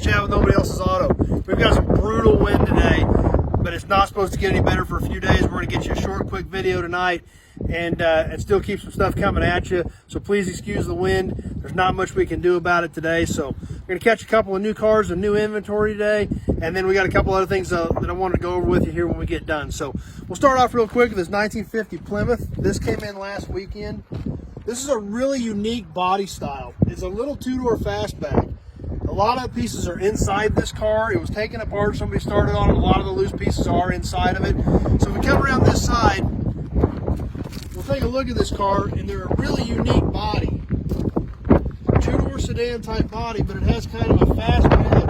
Chad with Nobody Else's Auto. We've got some brutal wind today, but it's not supposed to get any better for a few days. We're going to get you a short, quick video tonight and still keep some stuff coming at you. So please excuse the wind. There's not much we can do about it today. So we're going to catch a couple of new cars and new inventory today. And then we got a couple other things that I wanted to go over with you here when we get done. So we'll start off real quick with this 1950 Plymouth. This came in last weekend. This is a really unique body style. It's a little two-door fastback. A lot of pieces are inside this car. It was taken apart. Somebody started on it. A lot of the loose pieces are inside of it. So if we come around this side, we'll take a look at this car, and they're a really unique body. Two-door sedan type body, but it has kind of a fastback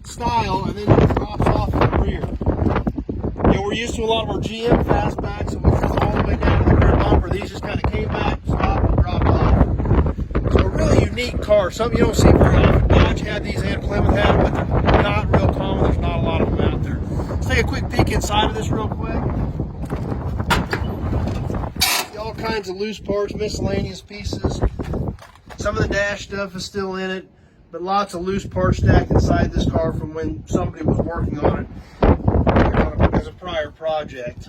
style, and then it drops off in the rear. You know, we're used to a lot of our GM fastbacks, and we come all the way down to the rear bumper. These just kind of came back, stopped, and dropped off. So a really unique car. Something you don't see very often. Dodge had these and Plymouth had them, but they're not real common. There's not a lot of them out there. Let's take a quick peek inside of this real quick. See all kinds of loose parts, miscellaneous pieces. Some of the dash stuff is still in it, but lots of loose parts stacked inside this car from when somebody was working on it as a prior project.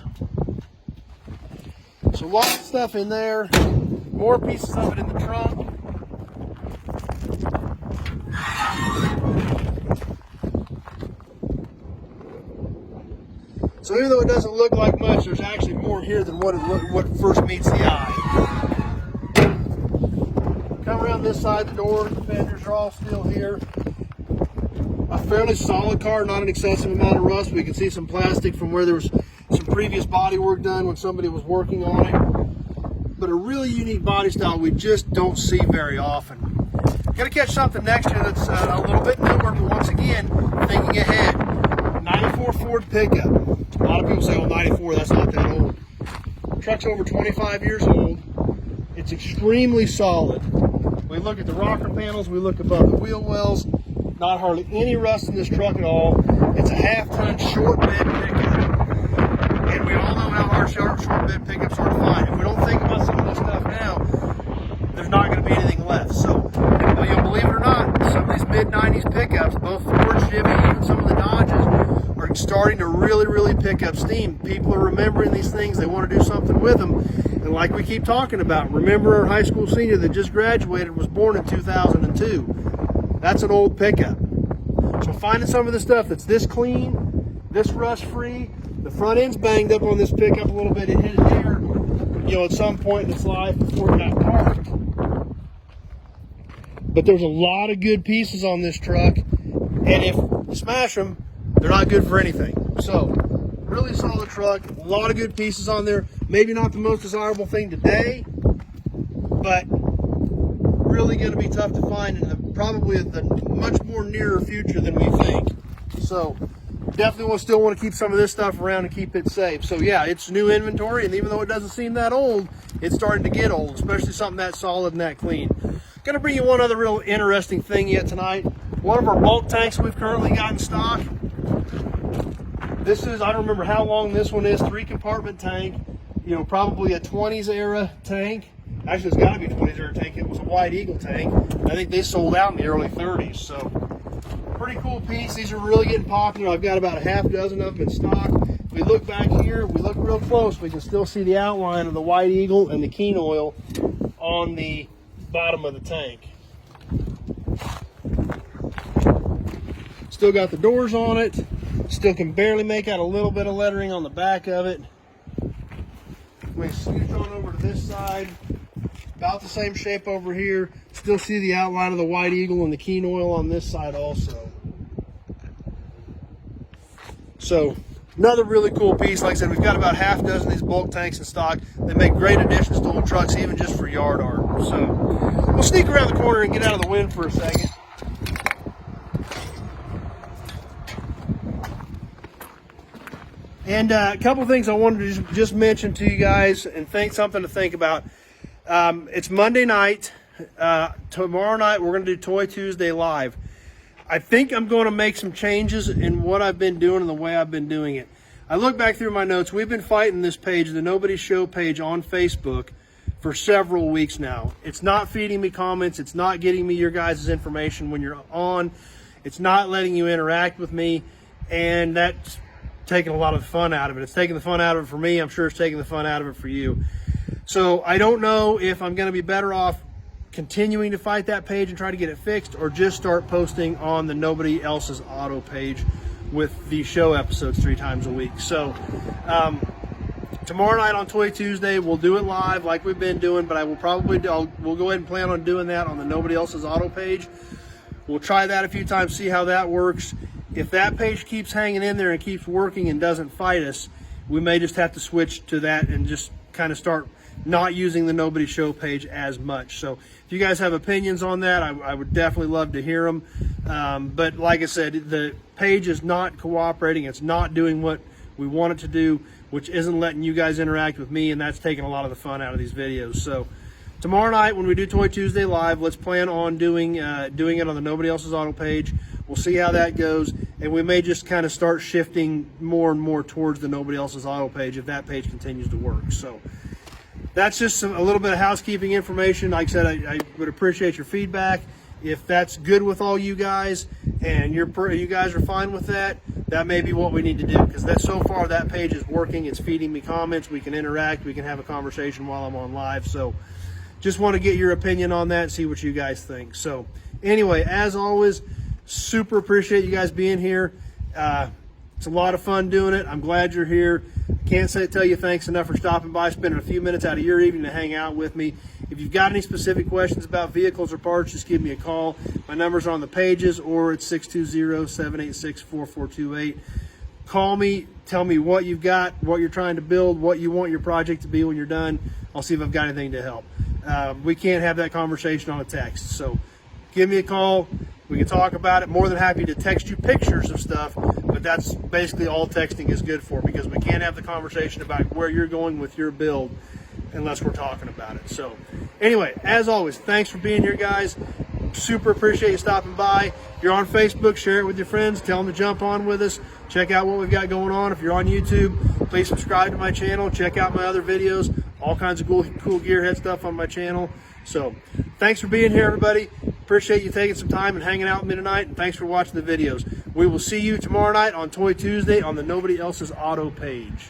So lots of stuff in there. More pieces of it in the trunk. So even though it doesn't look like much, there's actually more here than what first meets the eye. Come around this side of the door, the fenders are all still here. A fairly solid car, not an excessive amount of rust. We can see some plastic from where there was some previous body work done when somebody was working on it. But a really unique body style we just don't see very often. Gonna catch something next year that's a little bit newer, but once again, thinking ahead. 94 Ford pickup. A lot of people say, oh, 94, that's not that old. Truck's over 25 years old. It's extremely solid. We look at the rocker panels, we look above the wheel wells, not hardly any rust in this truck at all. It's a half-ton short bed pickup. And we all know how hard short bed pickups are to find. If we don't think about some of this stuff now, there's not going to be anything left. So, you'll believe it or not, some of these mid-90s pickups, both Ford, Chevy, even some of the Dodges, are starting to really pick up steam. People are remembering these things. They want to do something with them. And like we keep talking about, remember our high school senior that just graduated was born in 2002. That's an old pickup. So finding some of the stuff that's this clean, this rust-free, the front end's banged up on this pickup a little bit. It hit it there, you know, at some point in its life before it got parked. But there's a lot of good pieces on this truck, and if you smash them, they're not good for anything. So, really solid truck, a lot of good pieces on there. Maybe not the most desirable thing today, but really going to be tough to find in probably the much more nearer future than we think. So, definitely still want to keep some of this stuff around and keep it safe. So yeah, it's new inventory, and even though it doesn't seem that old, it's starting to get old, especially something that solid and that clean. Going to bring you one other real interesting thing yet tonight. One of our bulk tanks we've currently got in stock. This is, I don't remember how long this one is, 3-compartment tank. You know, probably a 20s era tank. Actually, it's got to be a 20s era tank. It was a White Eagle tank. I think they sold out in the early 30s. So, pretty cool piece. These are really getting popular. I've got about a half dozen of them in stock. If we look back here, we look real close, we can still see the outline of the White Eagle and the Keen oil on the bottom of the tank. Still got the doors on it. Still can barely make out a little bit of lettering on the back of it. We scooch on over to this side. About the same shape over here. Still see the outline of the White Eagle and the Keen oil on this side also. So, another really cool piece. Like I said, we've got about half a dozen of these bulk tanks in stock. They make great additions to old trucks, even just for yard art. So, we'll sneak around the corner and get out of the wind for a second. And a couple things I wanted to just mention to you guys and something to think about. It's Monday night. Tomorrow night we're going to do Toy Tuesday live. I think I'm going to make some changes in what I've been doing and the way I've been doing it. I look back through my notes. We've been fighting this page, the Nobody Show page on Facebook, for several weeks now. It's not feeding me comments. It's not getting me your guys' information when you're on. It's not letting you interact with me, and that's taking a lot of the fun out of it. It's taking the fun out of it for me. I'm sure it's taking the fun out of it for you. So I don't know if I'm going to be better off continuing to fight that page and try to get it fixed, or just start posting on the Nobody Else's Auto page with the show episodes 3 times a week. So tomorrow night on Toy Tuesday, we'll do it live like we've been doing, but we'll go ahead and plan on doing that on the Nobody Else's Auto page. We'll try that a few times, see how that works. If that page keeps hanging in there and keeps working and doesn't fight us, we may just have to switch to that and just kind of start not using the Nobody Show page as much. So if you guys have opinions on that, I would definitely love to hear them. But like I said, the page is not cooperating. It's not doing what we want it to do, which isn't letting you guys interact with me, and that's taking a lot of the fun out of these videos. So tomorrow night when we do Toy Tuesday Live, let's plan on doing it on the Nobody Else's Auto page. We'll see how that goes, and we may just kind of start shifting more and more towards the Nobody Else's Auto page if that page continues to work. So that's just a little bit of housekeeping information. Like I said, I would appreciate your feedback. If that's good with all you guys and you guys are fine with that, that may be what we need to do, because so far that page is working. It's feeding me comments. We can interact. We can have a conversation while I'm on live. So just want to get your opinion on that and see what you guys think. So anyway, as always, super appreciate you guys being here. It's a lot of fun doing it. I'm glad you're here. Can't tell you thanks enough for stopping by, spending a few minutes out of your evening to hang out with me. If you've got any specific questions about vehicles or parts, just give me a call. My number's on the pages, or it's 620-786-4428. Call me, tell me what you've got, what you're trying to build, what you want your project to be when you're done. I'll see if I've got anything to help. We can't have that conversation on a text, so give me a call. We can talk about it. More than happy to text you pictures of stuff, but that's basically all texting is good for, because we can't have the conversation about where you're going with your build unless we're talking about it. So anyway, as always, thanks for being here, guys. Super appreciate you stopping by. If you're on Facebook, share it with your friends. Tell them to jump on with us. Check out what we've got going on. If you're on YouTube, please subscribe to my channel. Check out my other videos. All kinds of cool gearhead stuff on my channel. So thanks for being here, everybody. Appreciate you taking some time and hanging out with me tonight, and thanks for watching the videos. We will see you tomorrow night on Toy Tuesday on the Nobody Else's Auto page.